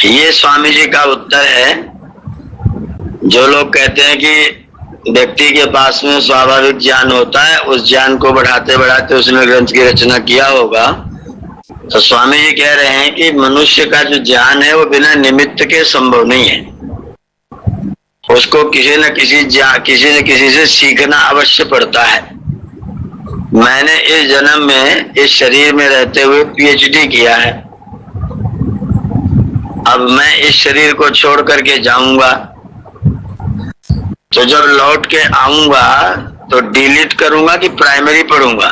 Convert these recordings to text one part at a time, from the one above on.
ये स्वामी जी का उत्तर है। जो लोग कहते हैं कि व्यक्ति के पास में स्वाभाविक ज्ञान होता है, उस ज्ञान को बढ़ाते बढ़ाते उसने ग्रंथ की रचना किया होगा, तो स्वामी जी कह रहे हैं कि मनुष्य का जो ज्ञान है वो बिना निमित्त के संभव नहीं है। उसको किसी न किसी से सीखना अवश्य पड़ता है। मैंने इस जन्म में इस शरीर में रहते हुए पीएचडी किया है। अब मैं इस शरीर को छोड़ करके जाऊंगा, तो जब लौट के आऊंगा तो डिलीट करूंगा कि प्राइमरी पढ़ूंगा?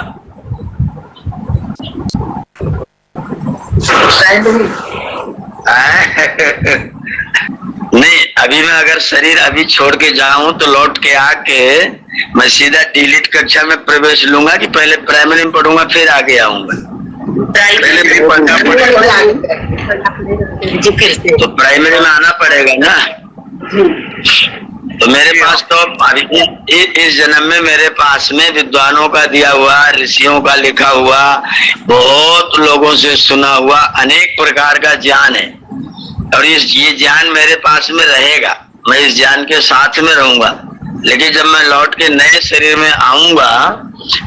नहीं, अभी मैं अगर शरीर अभी छोड़ के जाऊं तो लौट के आके मैं सीधा डिलीट कक्षा में प्रवेश लूंगा कि पहले प्राइमरी में पढ़ूंगा फिर आगे आऊंगा? पहले भी पढ़ना पड़ेगा, तो प्राइमरी में आना पड़ेगा ना। तो मेरे पास तो अभी इस जन्म में मेरे पास में विद्वानों का दिया हुआ, ऋषियों का लिखा हुआ, बहुत लोगों से सुना हुआ अनेक प्रकार का ज्ञान है, और ये ज्ञान मेरे पास में रहेगा। मैं इस ज्ञान के साथ में रहूंगा। लेकिन जब मैं लौट के नए शरीर में आऊंगा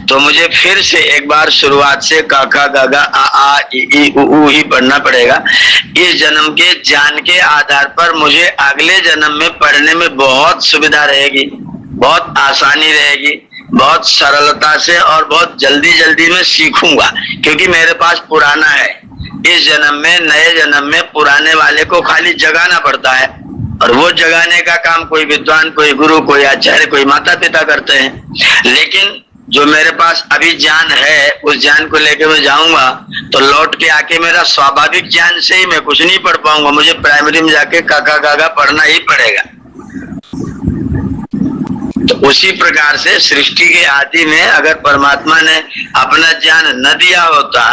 तो मुझे फिर से एक बार शुरुआत से का खा गा गा आ आ इ ई उ ऊ ही पढ़ना पड़ेगा। इस जन्म के ज्ञान के आधार पर मुझे अगले जन्म में पढ़ने में बहुत सुविधा रहेगी, बहुत आसानी रहेगी, बहुत सरलता से और बहुत जल्दी जल्दी में सीखूंगा, क्योंकि मेरे पास पुराना है। इस जन्म में, नए जन्म में पुराने वाले को खाली जगाना पड़ता है, और वो जगाने का काम कोई विद्वान, कोई गुरु, कोई आचार्य, कोई माता पिता करते हैं। लेकिन जो मेरे पास अभी ज्ञान है, उस ज्ञान को लेके मैं जाऊंगा तो लौट के आके मेरा स्वाभाविक ज्ञान से ही मैं कुछ नहीं पढ़ पाऊंगा। मुझे प्राइमरी में जाके काका काका पढ़ना ही पड़ेगा। तो उसी प्रकार से सृष्टि के आदि में अगर परमात्मा ने अपना ज्ञान न दिया होता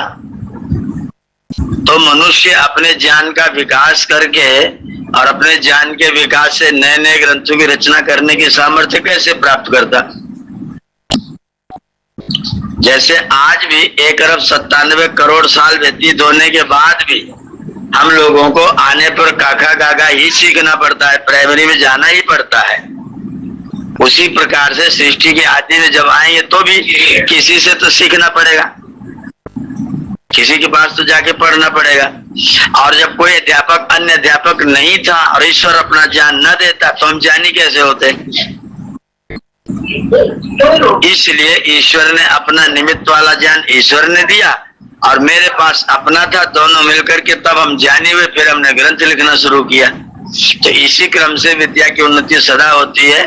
तो मनुष्य अपने ज्ञान का विकास करके और अपने ज्ञान के विकास से नए नए ग्रंथों की रचना करने की सामर्थ्य कैसे प्राप्त करता? जैसे आज भी 1,97,00,00,000 साल व्यतीत होने के बाद भी हम लोगों को आने पर काका गागा ही सीखना पड़ता है, प्राइमरी में जाना ही पड़ता है। उसी प्रकार से सृष्टि के आदि में जब आएंगे तो भी किसी से तो सीखना पड़ेगा, किसी के पास तो जाके पढ़ना पड़ेगा। और जब कोई अध्यापक अन्य अध्यापक नहीं था और ईश्वर अपना ज्ञान न देता तो हम ज्ञानी कैसे होते? इसलिए ईश्वर ने अपना निमित्त वाला ज्ञान ईश्वर ने दिया और मेरे पास अपना था, दोनों मिलकर के तब हम ज्ञानी हुए। फिर हमने ग्रंथ लिखना शुरू किया। तो इसी क्रम से विद्या की उन्नति सदा होती है।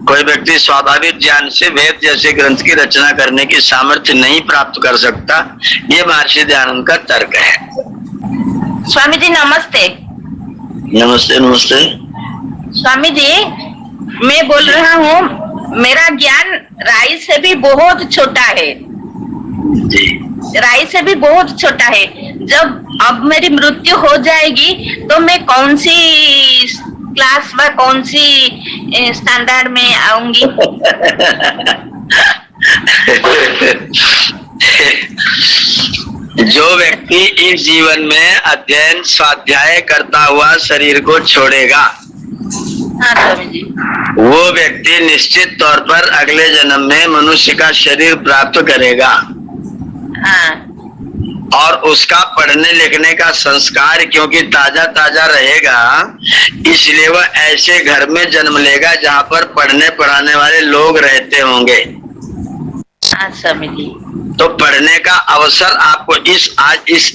कोई व्यक्ति स्वाभाविक ज्ञान से वेद जैसे ग्रंथ की रचना करने की सामर्थ्य नहीं प्राप्त कर सकता। ये महर्षि दयानंद का तर्क है। स्वामी जी नमस्ते। नमस्ते नमस्ते। स्वामी जी, मैं बोल रहा हूँ, मेरा ज्ञान राई से भी बहुत छोटा है जी। राई से भी बहुत छोटा है। जब अब मेरी मृत्यु हो जाएगी तो मैं कौन सी क्लास व कौन सी स्टैंडर्ड में आऊंगी? जो व्यक्ति इस जीवन में अध्ययन स्वाध्याय करता हुआ शरीर को छोड़ेगा, हाँ स्वामी जी, वो व्यक्ति निश्चित तौर पर अगले जन्म में मनुष्य का शरीर प्राप्त करेगा। हाँ। और उसका पढ़ने लिखने का संस्कार क्योंकि ताजा ताजा रहेगा, इसलिए वह ऐसे घर में जन्म लेगा जहाँ पर पढ़ने पढ़ाने वाले लोग रहते होंगे। हाँ स्वामी जी। तो पढ़ने का अवसर आपको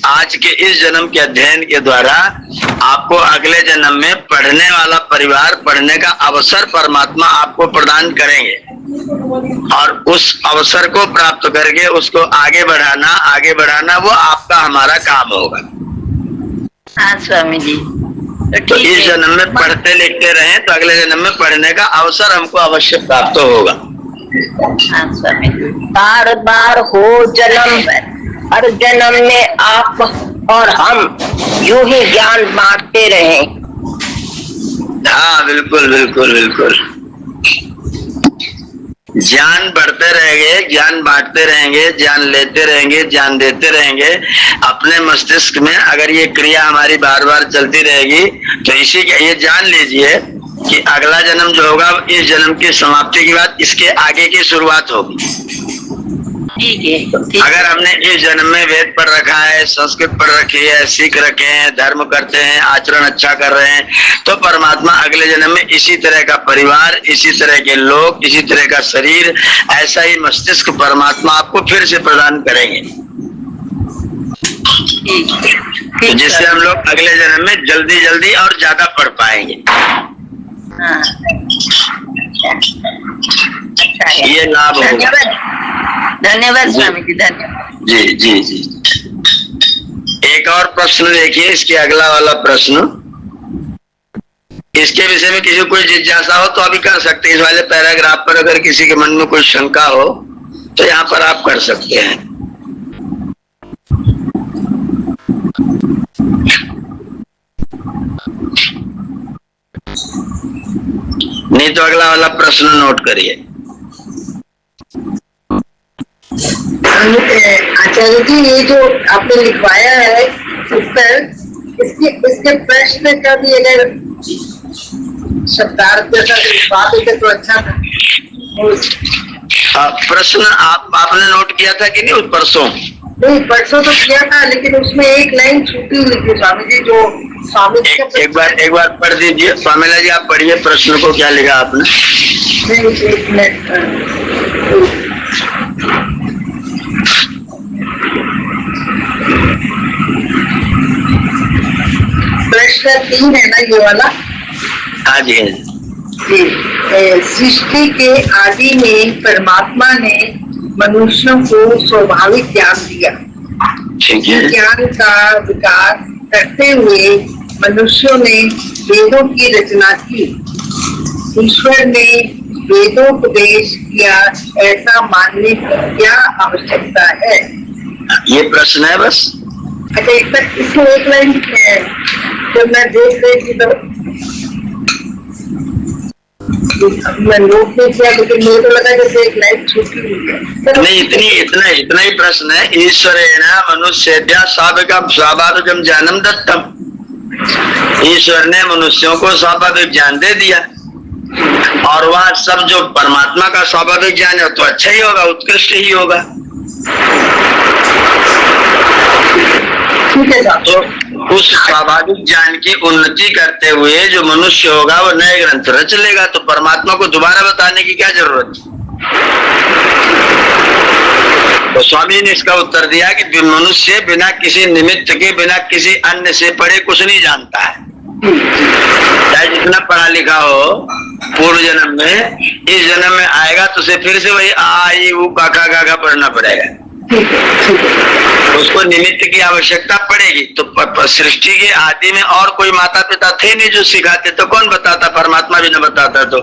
आज के इस जन्म के अध्ययन के द्वारा आपको अगले जन्म में पढ़ने वाला परिवार, पढ़ने का अवसर परमात्मा आपको प्रदान करेंगे। और उस अवसर को प्राप्त करके उसको आगे बढ़ाना वो आपका हमारा काम होगा। हाँ स्वामी जी। तो इस जन्म में पढ़ते लिखते रहें तो अगले जन्म में पढ़ने का अवसर हमको अवश्य प्राप्त होगा। हाँ स्वामी जी। बार बार हो जन्म, हर जन्म में आप और हम यूं ही ज्ञान बांटते रहें। हाँ बिल्कुल बिल्कुल बिल्कुल। ज्ञान बढ़ते रहेंगे, ज्ञान बांटते रहेंगे, ज्ञान लेते रहेंगे, ज्ञान देते रहेंगे अपने मस्तिष्क में। अगर ये क्रिया हमारी बार बार चलती रहेगी तो इसी के ये जान लीजिए कि अगला जन्म जो होगा इस जन्म की समाप्ति के बाद इसके आगे की शुरुआत होगी। ठीक है। अगर हमने इस जन्म में वेद पढ़ रखा है, संस्कृत पढ़ रखी है, सीख रखे हैं, धर्म करते हैं, आचरण अच्छा कर रहे हैं, तो परमात्मा अगले जन्म में इसी तरह का परिवार, इसी तरह के लोग, इसी तरह का शरीर, ऐसा ही मस्तिष्क परमात्मा आपको फिर से प्रदान करेंगे, जिससे हम लोग अगले जन्म में जल्दी जल्दी और ज्यादा पढ़ पाएंगे। हाँ। अच्छा है। ये लाभ होगा। धन्यवाद स्वामी जी, धन्यवाद। जी जी जी। एक और प्रश्न देखिए, इसके अगला वाला प्रश्न, इसके विषय में किसी को कोई जिज्ञासा हो तो अभी कर सकते हैं। इस वाले पैराग्राफ पर अगर किसी के मन में कोई शंका हो तो यहाँ पर आप कर सकते हैं। नहीं तो अगला वाला प्रश्न नोट करिए। आचार्य जी, ये जो आपने लिखवाया है उत्तर, इसके प्रश्न का भी अगर शब्दार्थ जैसा लिखवा देते तो अच्छा था। प्रश्न आपने नोट किया था कि नहीं उस परसों? नहीं, परसों तो किया था, लेकिन उसमें एक लाइन छूटी हुई थी स्वामी जी, जो स्वामी जी का एक बार पढ़ दीजिए। स्वामीला जी आप पढ़िए प्रश्न को, क्या लिखा आपने? नहीं, एक मिनट। प्रश्न 3 है ना ये वाला? हाँ जी। सृष्टि के आदि में परमात्मा ने मनुष्यों को स्वाभाविक ज्ञान दिया। ठीक है। ज्ञान का विकास करते हुए मनुष्यों ने वेदों की रचना की। ईश्वर ने वेदोपदेश किया, ऐसा मानने की क्या आवश्यकता है? ये प्रश्न है बस। अच्छा, इसको एक लाइन जब मैं देख रही थी तो मैं नोट नहीं किया, लेकिन मुझे तो लगा जैसे एक लाइन छूटी हुई है। नहीं, इतना ही प्रश्न है। ईश्वरेण मनुष्येभ्यः स्वाभाविकं ज्ञानं दत्तम। ईश्वर ने मनुष्यों को स्वाभाविक ज्ञान दे दिया, और वह सब जो परमात्मा का स्वाभाविक ज्ञान है तो अच्छा ही होगा, उत्कृष्ट ही होगा। ठीक है साहब। तो उस स्वाभाविक ज्ञान की उन्नति करते हुए जो मनुष्य होगा वो नए ग्रंथ रच लेगा, तो परमात्मा को दोबारा बताने की क्या जरूरत है? तो स्वामी ने इसका उत्तर दिया कि मनुष्य बिना किसी निमित्त के, बिना किसी अन्य से पढ़े कुछ नहीं जानता है। चाहे जितना पढ़ा लिखा हो पूर्व जन्म में, इस जन्म में आएगा तो उसे फिर से वही आ ई उ काका पढ़ना पड़ेगा। उसको निमित्त की आवश्यकता पड़ेगी। तो सृष्टि के आदि में और कोई माता पिता थे नहीं जो सिखाते, तो कौन बताता? परमात्मा भी न बताता। तो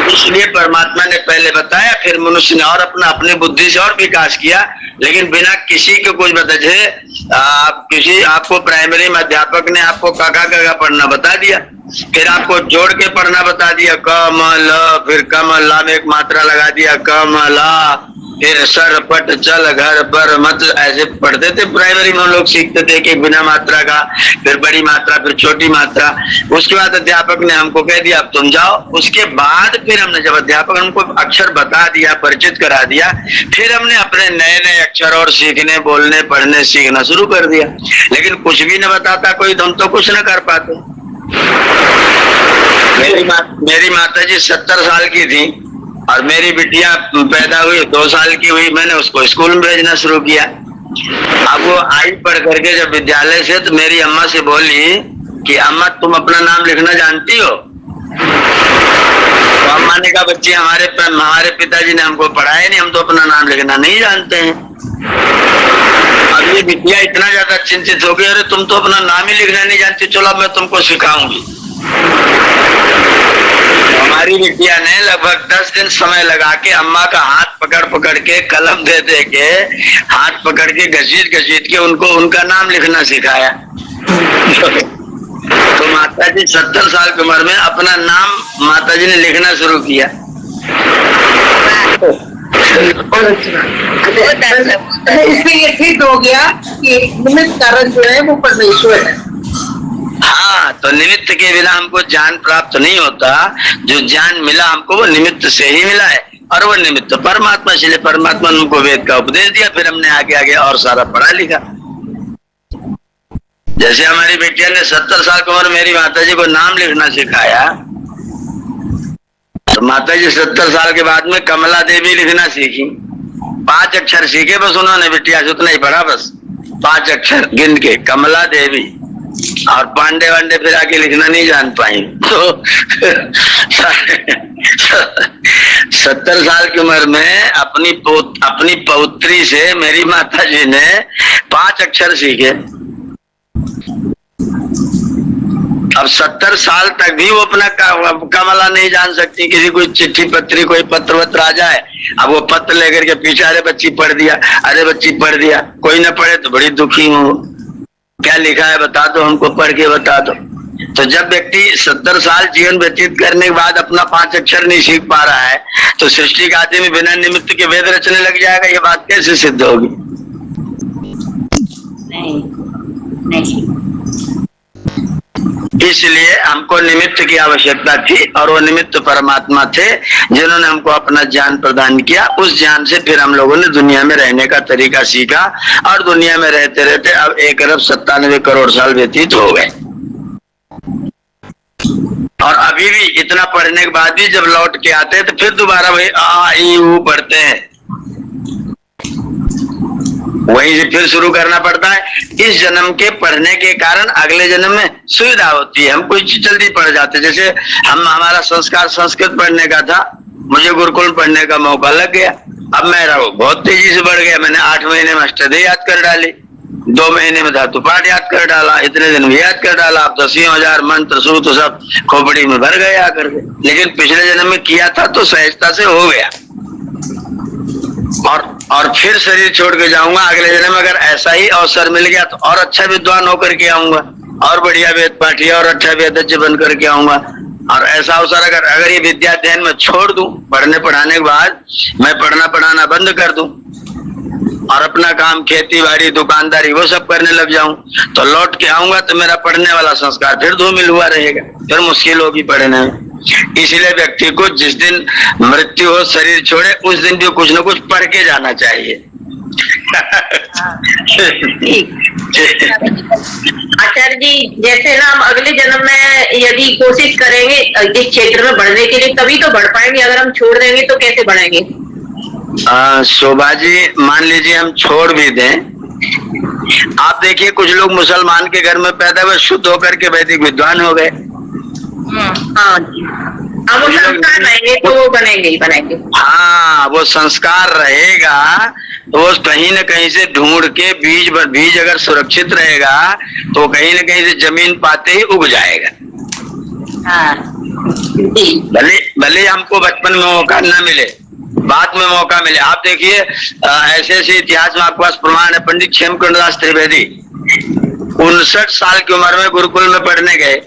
इसलिए परमात्मा ने पहले बताया, फिर मनुष्य ने और अपने बुद्धि से और विकास किया, लेकिन बिना किसी के कुछ बताए। आपको प्राइमरी में अध्यापक ने आपको काका पढ़ना बता दिया, फिर आपको जोड़ के पढ़ना बता दिया, कमल, फिर कमला में एक मात्रा लगा दिया, कमला, फिर सर पट चल घर पर मत, ऐसे पढ़ते थे प्राइमरी में। लोग सीखते थे कि बिना मात्रा का, फिर बड़ी मात्रा, फिर छोटी मात्रा। उसके बाद अध्यापक ने हमको कह दिया अब तुम जाओ। उसके बाद फिर हमने, जब अध्यापक हमको अक्षर बता दिया, परिचित करा दिया, फिर हमने अपने नए नए अक्षर और सीखने, बोलने, पढ़ने, सीखना शुरू कर दिया। लेकिन कुछ भी न बताता कोई, हम तो कुछ न कर पाते। मेरी माता जी 70 साल की थी और मेरी बिटिया पैदा हुई 2 साल की हुई, मैंने उसको स्कूल में भेजना शुरू किया। अब वो आई पढ़ करके जब विद्यालय से, तो मेरी अम्मा से बोली कि अम्मा तुम अपना नाम लिखना जानती हो? तो अम्मा ने कहा बच्चे हमारे पिताजी ने हमको पढ़ाया नहीं, हम तो अपना नाम लिखना नहीं जानते हैं। अब ये बिटिया इतना ज्यादा चिंतित हो गई, अरे तुम तो अपना नाम ही लिखना नहीं जानती, चलो मैं तुमको सिखाऊंगी। हमारी बिटिया ने लगभग 10 दिन समय लगा के अम्मा का हाथ पकड़ के, कलम दे के, हाथ पकड़ के घसीट के उनको उनका नाम लिखना सिखाया। तो तो माता जी 70 साल की उम्र में अपना नाम माता जी ने लिखना शुरू किया। इसमें ये सिद्ध हो गया कि निमित्त कारण जो है वो परमेश्वर है। हाँ, तो निमित्त के बिना हमको ज्ञान प्राप्त नहीं होता। जो ज्ञान मिला हमको वो निमित्त से ही मिला है, और वो निमित्त परमात्मा, इसलिए परमात्मा ने हमको वेद का उपदेश दिया, फिर हमने आगे आगे और सारा पढ़ा लिखा। जैसे हमारी बेटिया ने 70 साल की उम्र मेरी माता जी को नाम लिखना सिखाया, तो माता जी 70 साल के बाद में कमला देवी लिखना सीखी। 5 अक्षर सीखे बस उन्होंने, बिटिया से उतना ही पढ़ा, बस 5 अक्षर गिन के कमला देवी, और पांडे वांडे फिर आके लिखना नहीं जान पाई। तो 70 साल की उम्र में अपनी पौत्री से मेरी माता जी ने 5 अक्षर सीखे। अब 70 साल तक भी वो अपना कमला नहीं जान सकती। किसी कोई चिट्ठी पत्री कोई पत्र वत्र आ जाए, अब वो पत्र लेकर के पीछे, अरे बच्ची पढ़ दिया, अरे बच्ची पढ़ दिया। कोई ना पढ़े तो बड़ी दुखी हूँ, क्या लिखा है बता दो, हमको पढ़ के बता दो। तो जब व्यक्ति 70 साल जीवन व्यतीत करने के बाद अपना 5 अक्षर नहीं सीख पा रहा है, तो सृष्टि का आदमी बिना निमित्त के वेद रचने लग जाएगा। ये बात कैसे सिद्ध होगी? नहीं। इसलिए हमको निमित्त की आवश्यकता थी, और वो निमित्त परमात्मा थे जिन्होंने हमको अपना ज्ञान प्रदान किया। उस ज्ञान से फिर हम लोगों ने दुनिया में रहने का तरीका सीखा, और दुनिया में रहते रहते अब 1 अरब 97 करोड़ साल व्यतीत हो गए। और अभी भी इतना पढ़ने के बाद भी जब लौट के आते हैं तो फिर दोबारा वही आ ई ऊ पढ़ते हैं, वहीं से फिर शुरू करना पड़ता है। इस जन्म के पढ़ने के कारण अगले जन्म में सुविधा होती है, हम कुछ जल्दी पढ़ जाते। जैसे हमारा संस्कार संस्कृत पढ़ने का था, मुझे गुरुकुल पढ़ने का मौका लग गया। अब मेरा वो बहुत तेजी से बढ़ गया। मैंने 8 महीने में अष्टदे याद कर डाली, 2 महीने में धातु पाठ याद कर डाला, इतने दिन में याद कर डाला। अब 10,000 मंत्र सूत्र सब खोपड़ी में भर गया करके। लेकिन पिछले जन्म में किया था तो सहजता से हो गया। और फिर शरीर छोड़ के जाऊंगा अगले जन्म में, अगर ऐसा ही अवसर मिल गया तो और अच्छा विद्वान होकर के आऊंगा, और बढ़िया वेद पाठी और अच्छा वेदज्ञ बन करके आऊंगा। और ऐसा अवसर अगर ये विद्या अध्ययन में छोड़ दूं, पढ़ने पढ़ाने के बाद मैं पढ़ना पढ़ाना बंद कर दूं और अपना काम खेती बाड़ी दुकानदारी वो सब करने लग जाऊं, तो लौट के आऊंगा तो मेरा पढ़ने वाला संस्कार फिर धूमिल हुआ रहेगा, फिर मुश्किल होगी पढ़ने में। इसलिए व्यक्ति को जिस दिन मृत्यु हो, शरीर छोड़े, उस दिन भी कुछ न कुछ पढ़ के जाना चाहिए। आचार्य जी, जैसे ना हम अगले जन्म में यदि कोशिश करेंगे इस क्षेत्र में बढ़ने के लिए, तभी तो बढ़ पाएंगे। अगर हम छोड़ देंगे तो कैसे बढ़ेंगे? शोभा जी, मान लीजिए हम छोड़ भी दें, आप देखिए कुछ लोग मुसलमान के घर में पैदा हुए, शुद्ध होकर के वैदिक विद्वान हो गए। हाँ जी, अब वो संस्कार रहेंगे तो वो बनेंगे ही बनेंगे। हाँ, वो संस्कार रहेगा तो वो कहीं न कहीं से ढूंढ के बीज अगर सुरक्षित रहेगा तो कहीं न कहीं से जमीन पाते ही उग जाएगा। हाँ, भले हमको बचपन में मौका न मिले, बाद में मौका मिले। आप देखिए ऐसे ऐसे इतिहास में आपके पास प्रमाण है। पंडित क्षेमचंद्र दास त्रिवेदी 59 साल की उम्र में गुरुकुल में पढ़ने गए,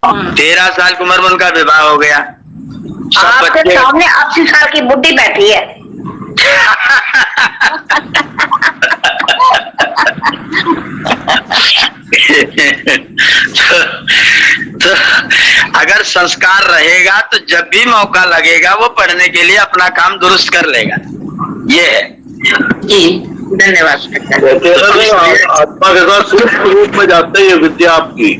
13 साल की उम्र में उनका विवाह हो गया। आपके सामने 80 साल की बुढ़ी बैठी है। तो अगर संस्कार रहेगा तो जब भी मौका लगेगा वो पढ़ने के लिए अपना काम दुरुस्त कर लेगा। ये है जी, धन्यवाद। आत्मा के साथ सूक्ष्म रूप में जाते हैं विद्या आपकी।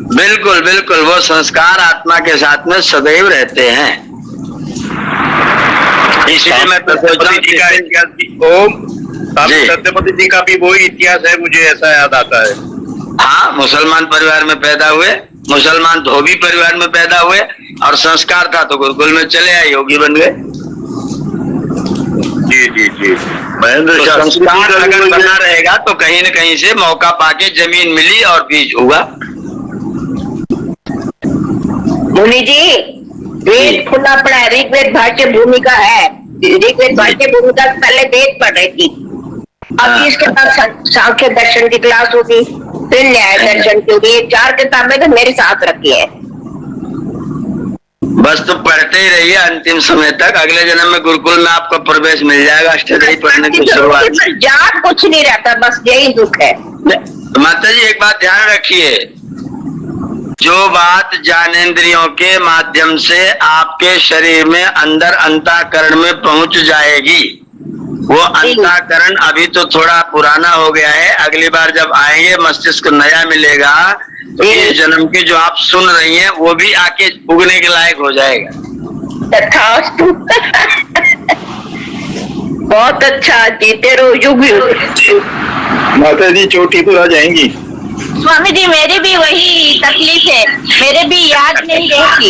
बिल्कुल बिल्कुल, वो संस्कार आत्मा के साथ में सदैव रहते हैं। इसलिए मैं सत्यपति जी का इतिहास, ओम सत्यपति जी का भी वही इतिहास है, मुझे ऐसा याद आता है। हाँ, मुसलमान परिवार में पैदा हुए, मुसलमान धोबी परिवार में पैदा हुए, और संस्कार था तो गुरुकुल में चले आए, योगी बन गए। जी जी जी, महेंद्र तो संस्कार अगर बना रहेगा तो कहीं न कहीं से मौका पाके जमीन मिली और बीज हुआ। मुनि जी, वेद खुला पड़ा है, ऋग्वेद भाष्य भूमिका है। ऋग्वेद भाष्य भूमिका पहले वेद पढ़ रही थी, अब इसके बाद सांख्य दर्शन की क्लास होगी। फिर न्याय दर्शन के लिए 4 किताबें तो मेरे साथ रखी है। बस तो पढ़ते ही रहिए अंतिम समय तक। अगले जन्म में गुरुकुल में आपको प्रवेश मिल जाएगा अष्टदई पढ़ने की शुरुआत। याद कुछ नहीं रहता, बस यही दुख है। माता जी एक बात ध्यान रखिए, जो बात ज्ञानेंद्रियों के माध्यम से आपके शरीर में अंदर अंतःकरण में पहुंच जाएगी, वो अंतःकरण अभी तो थोड़ा पुराना हो गया है। अगली बार जब आएंगे मस्तिष्क नया मिलेगा, तो ये जन्म के जो आप सुन रही हैं वो भी आके उगने के लायक हो जाएगा। तथास्तु। बहुत अच्छा, जीते रहो युग युग। माता जी चोटी पर आ जाएंगी। स्वामी जी मेरी भी वही तकलीफ है, मेरे भी याद नहीं रहती।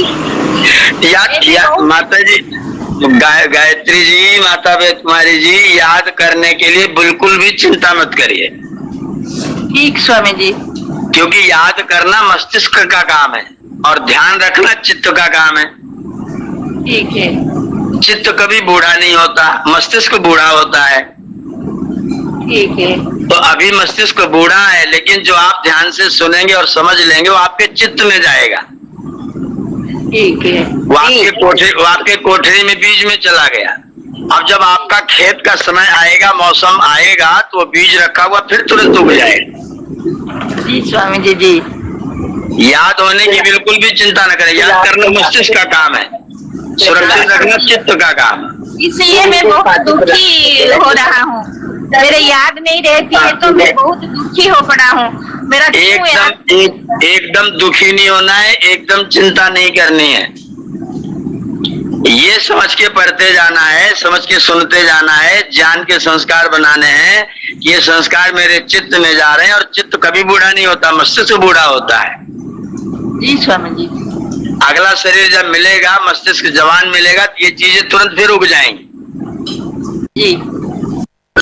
याद माता जी, गायत्री जी, माता वेद कुमारी जी, याद करने के लिए बिल्कुल भी चिंता मत करिए। ठीक स्वामी जी। क्योंकि याद करना मस्तिष्क का काम है और ध्यान रखना चित्त का काम है। ठीक है। चित्त कभी बूढ़ा नहीं होता, मस्तिष्क बूढ़ा होता है। ठीक है। तो अभी मस्तिष्क बूढ़ा है, लेकिन जो आप ध्यान से सुनेंगे और समझ लेंगे वो आपके चित्त में जाएगा। ठीक है। वो आपके कोठरी में बीज में चला गया। अब जब आपका खेत का समय आएगा, मौसम आएगा, तो वो बीज रखा हुआ फिर तुरंत उग जाएगा। जी स्वामी जी। जी याद होने की बिल्कुल भी चिंता न करें। याद करना मस्तिष्क का काम है, सुरक्षित रखना चित्त का काम है। इसलिए मैं बहुत दुखी हो रहा हूँ, मेरे याद नहीं रहती है तो मैं बहुत दुखी हो पड़ा हूँ। मेरा एकदम दुखी नहीं होना है, एकदम चिंता नहीं करनी है। ये समझ के पढ़ते जाना है, समझ के सुनते जाना है, ज्ञान के संस्कार बनाने हैं कि ये संस्कार मेरे चित्त में जा रहे हैं। और चित्त कभी बूढ़ा नहीं होता, मस्तिष्क बूढ़ा होता है। जी स्वामी जी। अगला शरीर जब मिलेगा, मस्तिष्क जवान मिलेगा, तो ये चीजें तुरंत फिर उग जाएंगी। जी।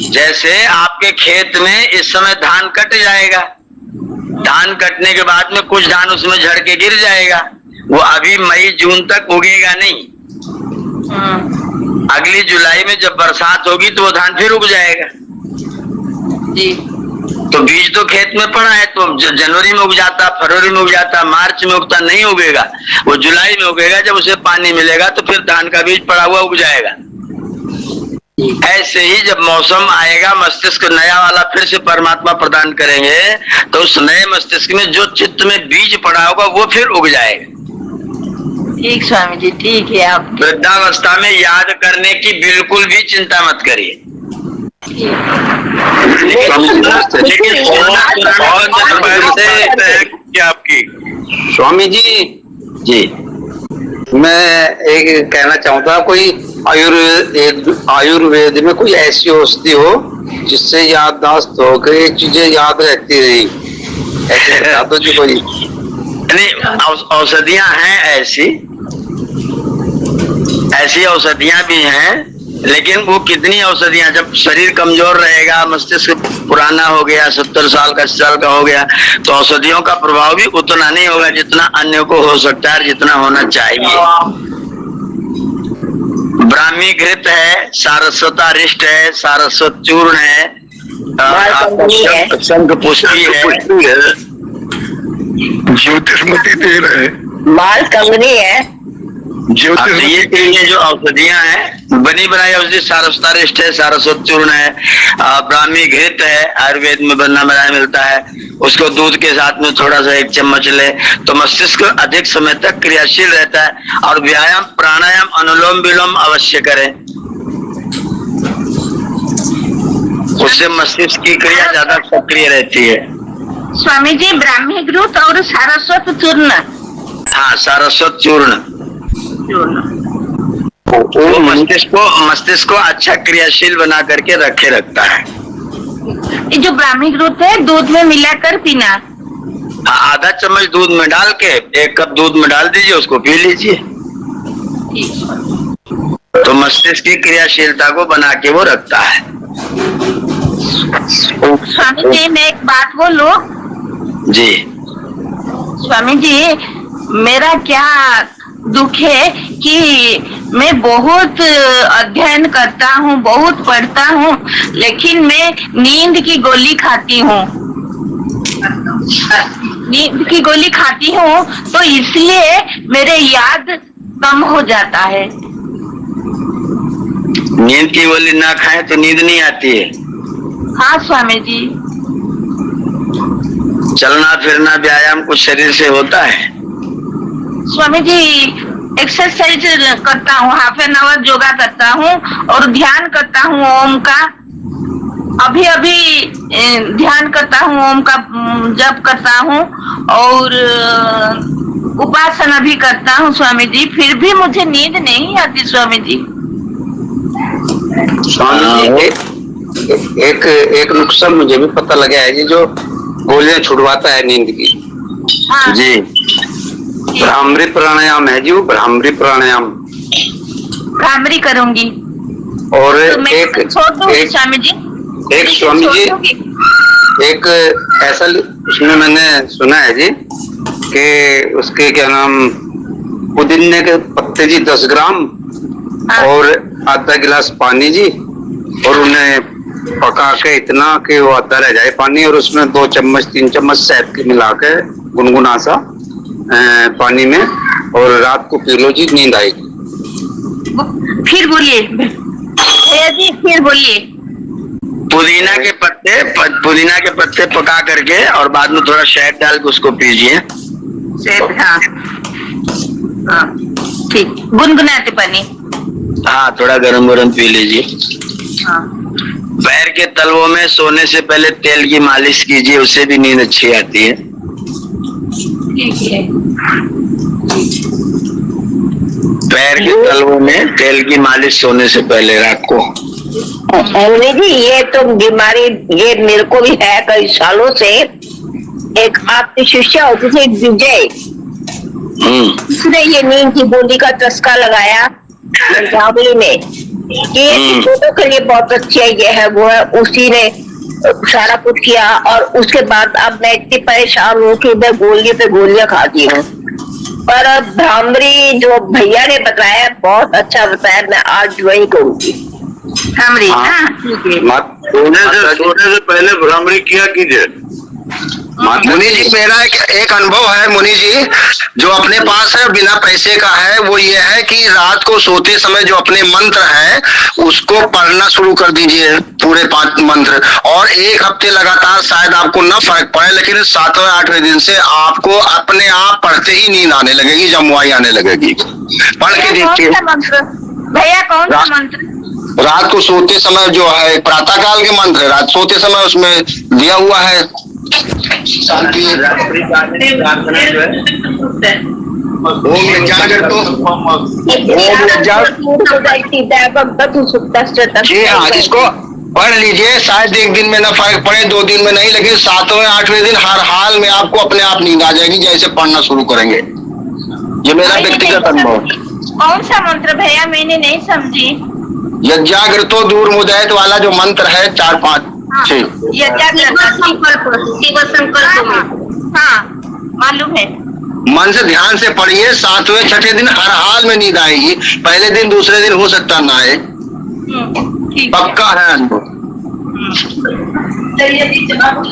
जैसे आपके खेत में इस समय धान कट जाएगा, धान कटने के बाद में कुछ धान उसमें झड़ के गिर जाएगा, वो अभी मई जून तक उगेगा नहीं। अगली जुलाई में जब बरसात होगी तो वो धान फिर उग जाएगा। जी। तो बीज तो खेत में पड़ा है, तो जनवरी में उग जाता, फरवरी में उग जाता, मार्च में उगता नहीं उगेगा, वो जुलाई में उगेगा। जब उसे पानी मिलेगा तो फिर धान का बीज पड़ा हुआ उग जाएगा। ऐसे ही जब मौसम आएगा, मस्तिष्क नया वाला फिर से परमात्मा प्रदान करेंगे, तो उस नए मस्तिष्क में जो चित्त में बीज पड़ा होगा वो फिर उग जाएगा। ठीक स्वामी जी, ठीक है। आप वृद्धावस्था में याद करने की बिल्कुल भी चिंता मत करिए। लेकिन आपकी स्वामी जी जी, मैं एक कहना चाहूँगा, कोई आयुर्वेद में कोई ऐसी औषधि हो जिससे याददाश्त हो गई, चीजें याद रहती रही, ऐसे बता दो जी कोई। नहीं, औषधियां हैं, ऐसी औषधियां भी हैं, लेकिन वो कितनी औषधियां, जब शरीर कमजोर रहेगा, मस्तिष्क पुराना हो गया, 70 साल का 80 साल का हो गया, तो औषधियों का प्रभाव भी उतना नहीं होगा जितना अन्य को हो सकता है, जितना होना चाहिए। ब्राह्मी घृत है, सारस्वतारिष्ट है, सारस्वत चूर्ण है, शंख पुष्पी है, ज्योतिषमती तेल है, बाल कंगनी है। ये जो औषधियां हैं, बनी बनाई औषधि सारस्वतारिष्ट है, सारस्वत चूर्ण है, ब्राह्मी घृत है, आयुर्वेद में बना बनाया मिलता है। उसको दूध के साथ में थोड़ा सा 1 चम्मच ले तो मस्तिष्क अधिक समय तक क्रियाशील रहता है। और व्यायाम, प्राणायाम, अनुलोम विलोम अवश्य करें, उससे मस्तिष्क की क्रिया ज्यादा सक्रिय रहती है। स्वामी जी, ब्राह्मी घृत और सारस्वत चूर्ण। हाँ, सारस्वत चूर्ण वो मस्तिष्क को अच्छा क्रियाशील बना करके रखे रखता है। ये जो ब्राह्मी घृत है, दूध में मिलाकर पीना। आधा चम्मच दूध में डाल के 1 कप दूध में डाल दीजिए, उसको पी लीजिए। तो मस्तिष्क की क्रियाशीलता को बना के वो रखता है। स्वामी जी, मैं एक बात बोलूं? जी स्वामी जी, मेरा क्या दुख है कि मैं बहुत अध्ययन करता हूँ, बहुत पढ़ता हूँ, लेकिन मैं नींद की गोली खाती हूँ। नींद की गोली खाती हूँ तो इसलिए मेरे याद कम हो जाता है। नींद की गोली ना खाए तो नींद नहीं आती है। हाँ स्वामी जी। चलना फिरना व्यायाम कुछ शरीर से होता है। स्वामी जी एक्सरसाइज करता हूँ, हाफ एन आवर योगा करता हूँ और ध्यान करता हूँ ओम का। अभी अभी ध्यान करता हूँ, ओम का जप करता हूँ और उपासना भी करता हूँ स्वामी जी, फिर भी मुझे नींद नहीं आती स्वामी जी। स्वामी जी एक नुस्खा मुझे भी पता लगा है, ये जो गोलियां छुड़वाता है नींद की। हाँ जी, भ्रामरी प्राणायाम है जी, वो भ्रामरी प्राणायाम। भ्रामरी करूंगी और तो मैं छोड़ दूंगी स्वामी जी। एक स्वामी जी एक ऐसा उसमें मैंने सुना है जी कि उसके क्या नाम, पुदीने के पत्ते जी 10 ग्राम और आधा गिलास पानी जी, और उन्हें पका के इतना कि वो आता रह जाए पानी, और उसमें 2 चम्मच 3 चम्मच शहद के मिला के गुनगुना सा पानी में, और रात को पी लो जी, नींद आएगी। फिर बोलिए भैया जी, फिर बोलिए। पुदीना के पत्ते पका करके और बाद में थोड़ा शहद डाल के उसको पीजिए। हाँ हाँ ठीक, गुनगुनाते पानी। हाँ, थोड़ा गरम गरम पी लीजिए। हाँ पैर के तलवों में सोने से पहले तेल की मालिश कीजिए, उससे भी नींद अच्छी आती है। ठीक है। पैर के तलवों में तेल की मालिश सोने से पहले रात को। अरे जी ये तो बीमारी ये मेरे को भी है कई सालों से। एक आपकी शिष्या होती थी विजय, उसने ये नींद की गोली का चस्का लगाया जावली में कि ये फोटो के लिए बहुत अच्छी है, ये है वो है, उसी ने सारा कुछ किया। और उसके बाद अब मैं इतनी परेशान हूँ कि मैं गोली पे गोलियां खाती हूँ। पर भ्रामरी जो भैया ने बताया बहुत अच्छा बताया, मैं आज वही करूंगी भ्रामरी। हाँ ठीक है। सोने से पहले भ्रामरी किया कीजिए। मुनि जी मेरा एक अनुभव है मुनि जी, जो अपने पास है बिना पैसे का है, वो ये है कि रात को सोते समय जो अपने मंत्र है उसको पढ़ना शुरू कर दीजिए, पूरे 5 मंत्र, और 1 हफ्ते लगातार शायद आपको न फर्क पड़े, लेकिन 7वें 8वें दिन से आपको अपने आप पढ़ते ही नींद आने लगेगी, जमुआई आने लगेगी। पढ़ के देखिए भैया। कौन सा मंत्र? रात को सोते समय जो है प्रातः काल के मंत्र है, रात सोते समय उसमें दिया हुआ है। शांति ओम यज्ञागर्तो जी हाँ, इसको पढ़ लीजिए, शायद 1 दिन में ना फर्क पड़े, 2 दिन में नहीं, लेकिन 7वें 8वें दिन हर हाल में आपको अपने आप नींद आ जाएगी जैसे पढ़ना शुरू करेंगे। ये मेरा व्यक्तिगत अनुभव। कौन सा मंत्र भैया? मैंने नहीं समझी। यज्ञागृतो दूर मुदैत वाला जो मंत्र है 4-5 हाँ मालूम है। मन से ध्यान से पढ़िए, 7वें 6ठे दिन हर हाल में नींद आएगी। पहले दिन दूसरे दिन हो सकता ना आए, पक्का है अनुभव।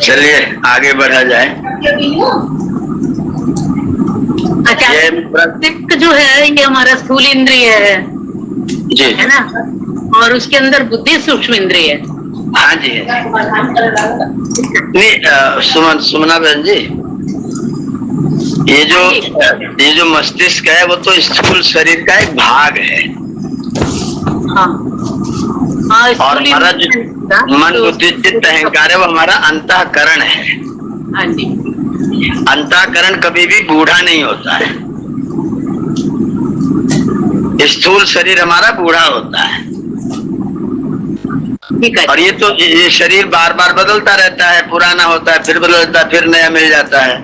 चलिए आगे बढ़ा जाए। अच्छा, ये मस्तिष्क जो है ये हमारा स्थूल इंद्रिय है जी, है ना, और उसके अंदर बुद्धि सूक्ष्म इंद्रिय है। हाँ जी। नहीं सुमना बहन जी, ये जो मस्तिष्क है वो तो स्थूल शरीर का एक भाग है। हाँ हाँ, और हमारा जो मन बुद्धि चित्त अहंकार है वो हमारा अंतःकरण है। हाँ जी। अंतःकरण कभी भी बूढ़ा नहीं होता है, स्थूल शरीर हमारा बूढ़ा होता है। और ये शरीर बार बार बदलता रहता है, पुराना होता है फिर बदलता है, फिर नया मिल जाता है।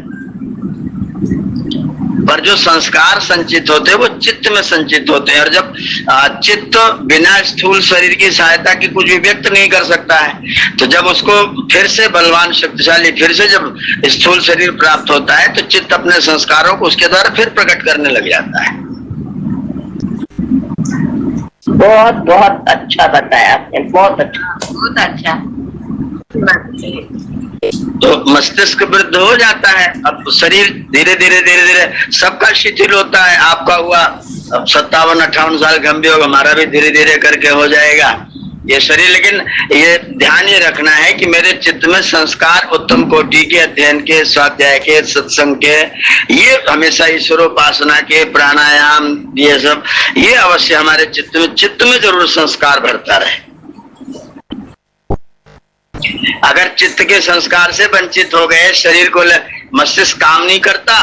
पर जो संस्कार संचित होते हैं वो चित्त में संचित होते हैं, और जब चित्त बिना स्थूल शरीर की सहायता की कुछ भी व्यक्त नहीं कर सकता है, तो जब उसको फिर से बलवान शक्तिशाली फिर से जब स्थूल शरीर प्राप्त होता है तो चित्त अपने संस्कारों को उसके द्वारा फिर प्रकट करने लग जाता है। बहुत बहुत अच्छा बताया आपने, बहुत अच्छा। बहुत अच्छा। तो मस्तिष्क वृद्ध हो जाता है। अब शरीर धीरे धीरे धीरे धीरे सबका शिथिल होता है। आपका हुआ अब 57-58 साल हम भी होगा, हमारा भी धीरे धीरे करके हो जाएगा ये शरीर। लेकिन ये ध्यान ये रखना है कि मेरे चित्त में संस्कार उत्तम कोटि के, अध्ययन के, स्वाध्याय के, सत्संग के, ये हमेशा ईश्वरोपासना के, प्राणायाम, ये सब ये अवश्य हमारे चित्त में जरूर संस्कार भरता रहे। अगर चित्त के संस्कार से वंचित हो गए, शरीर को मस्तिष्क काम नहीं करता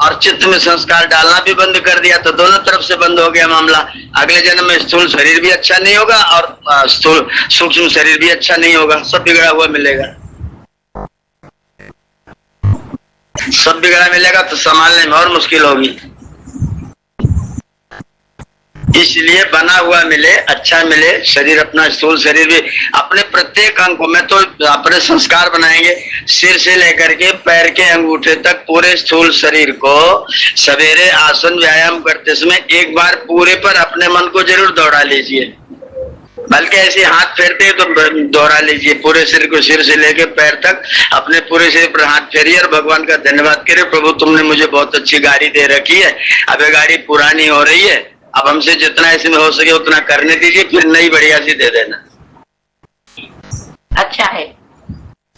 और चित्त में संस्कार डालना भी बंद कर दिया, तो दोनों तरफ से बंद हो गया मामला। अगले जन्म में स्थूल शरीर भी अच्छा नहीं होगा और स्थूल सूक्ष्म शरीर भी अच्छा नहीं होगा, सब बिगड़ा हुआ मिलेगा। सब बिगड़ा मिलेगा तो संभालने में और मुश्किल होगी। इसलिए बना हुआ मिले, अच्छा मिले शरीर, अपना स्थूल शरीर भी अपने प्रत्येक अंग को, मैं तो अपने संस्कार बनाएंगे सिर से लेकर के पैर के अंगूठे तक पूरे स्थूल शरीर को सवेरे आसन व्यायाम करते समय एक बार पूरे पर अपने मन को जरूर दौड़ा लीजिए। बल्कि ऐसे हाथ फेरते तो दोहरा लीजिए पूरे शरीर को, सिर से लेकर पैर तक अपने पूरे शरीर पर हाथ फेरिए और भगवान का धन्यवाद करिए, प्रभु तुमने मुझे बहुत अच्छी गाड़ी दे रखी है, अब ये गाड़ी पुरानी हो रही है, अब हमसे जितना इसमें हो सके उतना करने दीजिए, फिर नई बढ़िया सी दे देना। अच्छा है।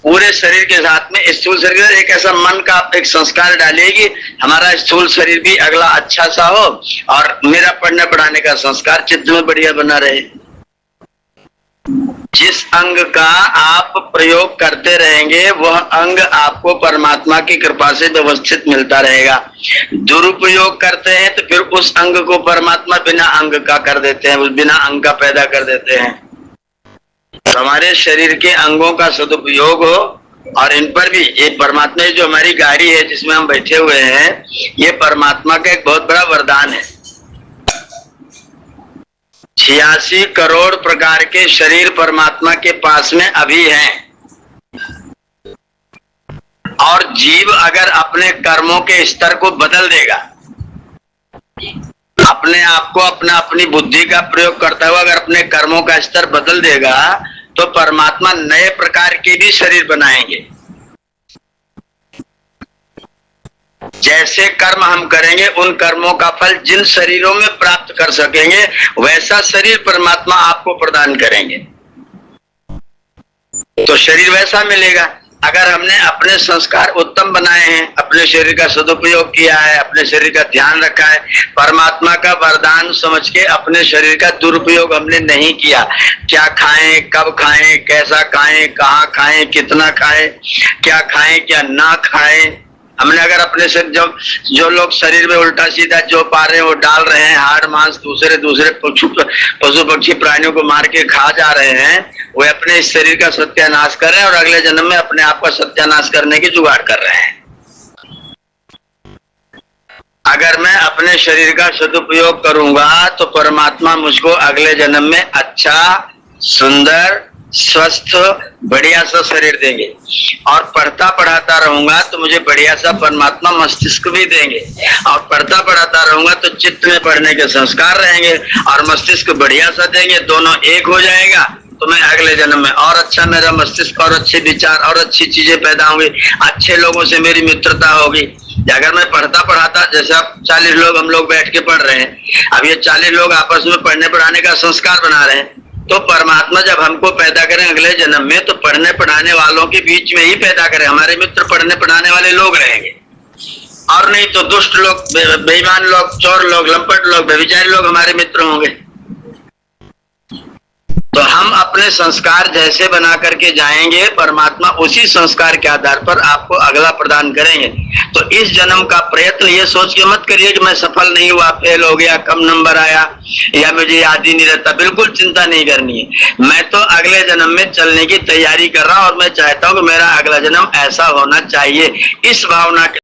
पूरे शरीर के साथ में स्थूल शरीर एक ऐसा मन का आप एक संस्कार डालिए कि हमारा स्थूल शरीर भी अगला अच्छा सा हो और मेरा पढ़ने पढ़ाने का संस्कार चित्त में बढ़िया बना रहे। जिस अंग का आप प्रयोग करते रहेंगे वह अंग आपको परमात्मा की कृपा से व्यवस्थित मिलता रहेगा। दुरुपयोग करते हैं तो फिर उस अंग को परमात्मा बिना अंग का कर देते हैं, उस बिना अंग का पैदा कर देते हैं। तो हमारे शरीर के अंगों का सदुपयोग हो और इन पर भी ये परमात्मा जो हमारी गाड़ी है जिसमें हम बैठे हुए हैं, ये परमात्मा का एक बहुत बड़ा वरदान है। 86 करोड़ प्रकार के शरीर परमात्मा के पास में अभी हैं और जीव अगर अपने कर्मों के स्तर को बदल देगा, अपने आप को अपनी बुद्धि का प्रयोग करता हुआ अगर अपने कर्मों का स्तर बदल देगा तो परमात्मा नए प्रकार के भी शरीर बनाएंगे। जैसे कर्म हम करेंगे उन कर्मों का फल जिन शरीरों में प्राप्त कर सकेंगे वैसा शरीर परमात्मा आपको प्रदान करेंगे, तो शरीर वैसा मिलेगा। अगर हमने अपने संस्कार उत्तम बनाए हैं, अपने शरीर का सदुपयोग किया है, अपने शरीर का ध्यान रखा है, परमात्मा का वरदान समझ के अपने शरीर का दुरुपयोग हमने नहीं किया, क्या खाएं, कब खाएं, कैसा खाएं, कहाँ खाएं, कितना खाएं, क्या खाएं क्या ना खाएं, हमने अगर अपने से जो लोग शरीर में उल्टा सीधा जो पा रहे हैं वो डाल रहे हैं, हाड़ मांस दूसरे पशु पक्षी प्राणियों को मार के खा जा रहे हैं, वो अपने इस शरीर का सत्यानाश कर रहे हैं और अगले जन्म में अपने आप का सत्यानाश करने की जुगाड़ कर रहे हैं। अगर मैं अपने शरीर का सदुपयोग करूंगा तो परमात्मा मुझको अगले जन्म में अच्छा, सुंदर, स्वस्थ, बढ़िया सा शरीर देंगे और पढ़ता पढ़ाता रहूंगा तो मुझे बढ़िया सा परमात्मा मस्तिष्क भी देंगे और पढ़ता पढ़ाता रहूंगा तो चित्त में पढ़ने के संस्कार रहेंगे और मस्तिष्क बढ़िया सा देंगे, दोनों एक हो जाएगा तो मैं अगले जन्म में और अच्छा मेरा मस्तिष्क और अच्छे विचार और अच्छी चीजें पैदा होंगी, अच्छे लोगों से मेरी मित्रता होगी। अगर मैं पढ़ता पढ़ाता, जैसे अब 40 लोग हम लोग बैठ के पढ़ रहे हैं, अब ये 40 लोग आपस में पढ़ने पढ़ाने का संस्कार बना रहे हैं, तो परमात्मा जब हमको पैदा करें अगले जन्म में तो पढ़ने पढ़ाने वालों के बीच में ही पैदा करें, हमारे मित्र पढ़ने पढ़ाने वाले लोग रहेंगे और नहीं तो दुष्ट लोग, बेईमान लोग, चोर लोग, लंपट लोग, व्यभिचारी लोग हमारे मित्र होंगे। तो हम अपने संस्कार जैसे बना करके जाएंगे परमात्मा उसी संस्कार के आधार पर आपको अगला प्रदान करेंगे। तो इस जन्म का प्रयत्न ये सोच के मत करिए कि मैं सफल नहीं हुआ, फेल हो गया, कम नंबर आया या मुझे याद ही नहीं रहता, बिल्कुल चिंता नहीं करनी है। मैं तो अगले जन्म में चलने की तैयारी कर रहा हूं और मैं चाहता हूं कि मेरा अगला जन्म ऐसा होना चाहिए, इस भावना के